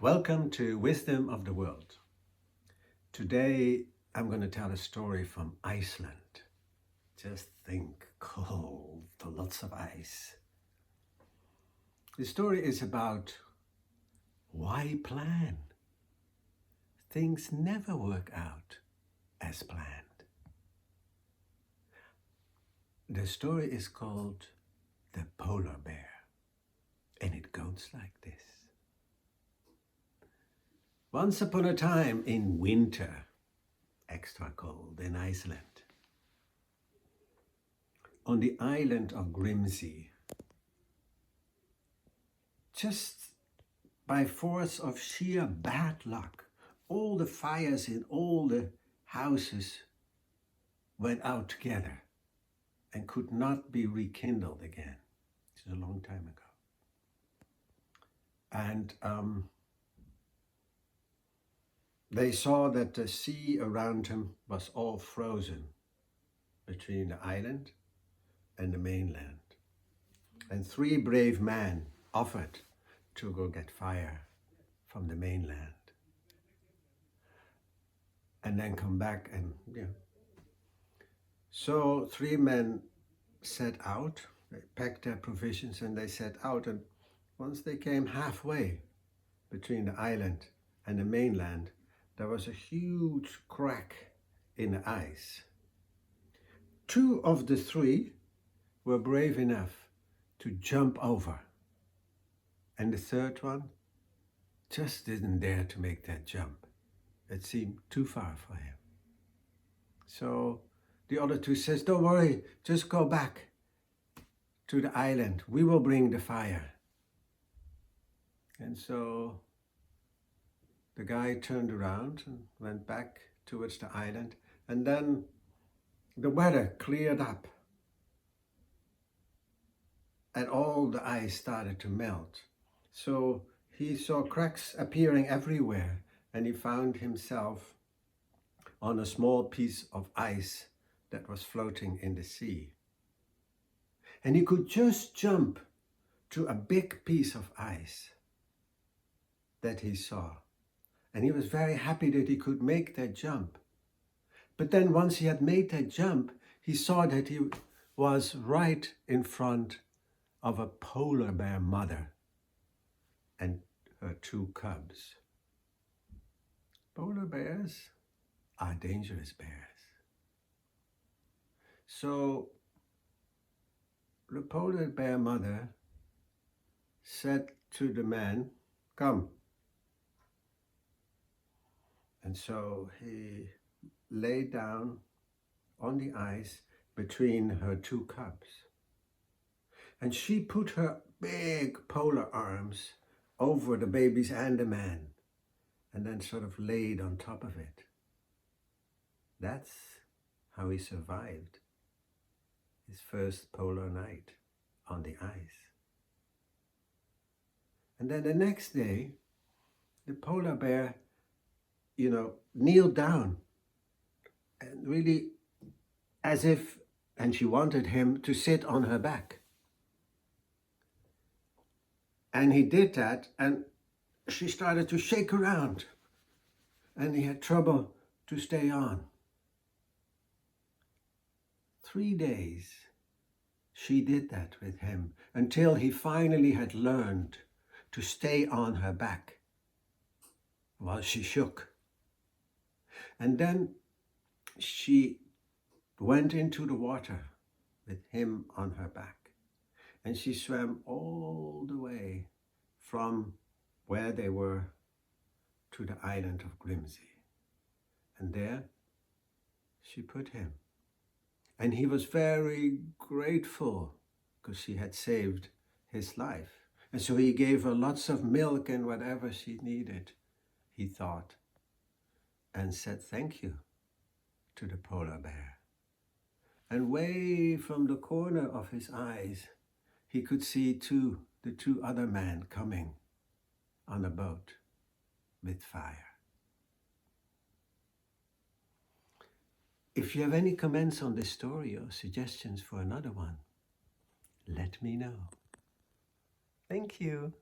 Welcome to Wisdom of the World. Today I'm going to tell a story from Iceland. Just think, cold, lots of ice. The story is about why plan? Things never work out as planned. The story is called The Polar Bear, and it goes like this. Once upon a time in winter, extra cold in Iceland, on the island of Grimsey, just by force of sheer bad luck, all the fires in all the houses went out together and could not be rekindled again. This is a long time ago. And they saw that the sea around him was all frozen between the island and the mainland. And 3 brave men offered to go get fire from the mainland and then come back and, So 3 men set out, they packed their provisions and they set out, and once they came halfway between the island and the mainland, there was a huge crack in the ice. 2 of the 3 were brave enough to jump over, and the 3rd one just didn't dare to make that jump. It seemed too far for him. So the other 2 says, "Don't worry, just go back to the island. We will bring the fire." And so the guy turned around and went back towards the island, and then the weather cleared up and all the ice started to melt. So he saw cracks appearing everywhere, and he found himself on a small piece of ice that was floating in the sea. And he could just jump to a big piece of ice that he saw. And he was very happy that he could make that jump. But then once he had made that jump, he saw that he was right in front of a polar bear mother and her 2 cubs. Polar bears are dangerous bears. So the polar bear mother said to the man, "Come." And so he lay down on the ice between her 2 cubs. And she put her big polar arms over the babies and the man, and then sort of laid on top of it. That's how he survived his first polar night on the ice. And then the next day, the polar bear kneeled down and really as if, and she wanted him to sit on her back. And he did that, and she started to shake around, and he had trouble to stay on. 3 days she did that with him until he finally had learned to stay on her back while she shook. And then she went into the water with him on her back, and she swam all the way from where they were to the island of Grimsey. And there she put him. And he was very grateful because she had saved his life. And so he gave her lots of milk and whatever she needed, he thought, and said thank you to the polar bear. And way from the corner of his eyes, he could see the 2 other men coming on a boat with fire. If you have any comments on this story or suggestions for another one, let me know. Thank you.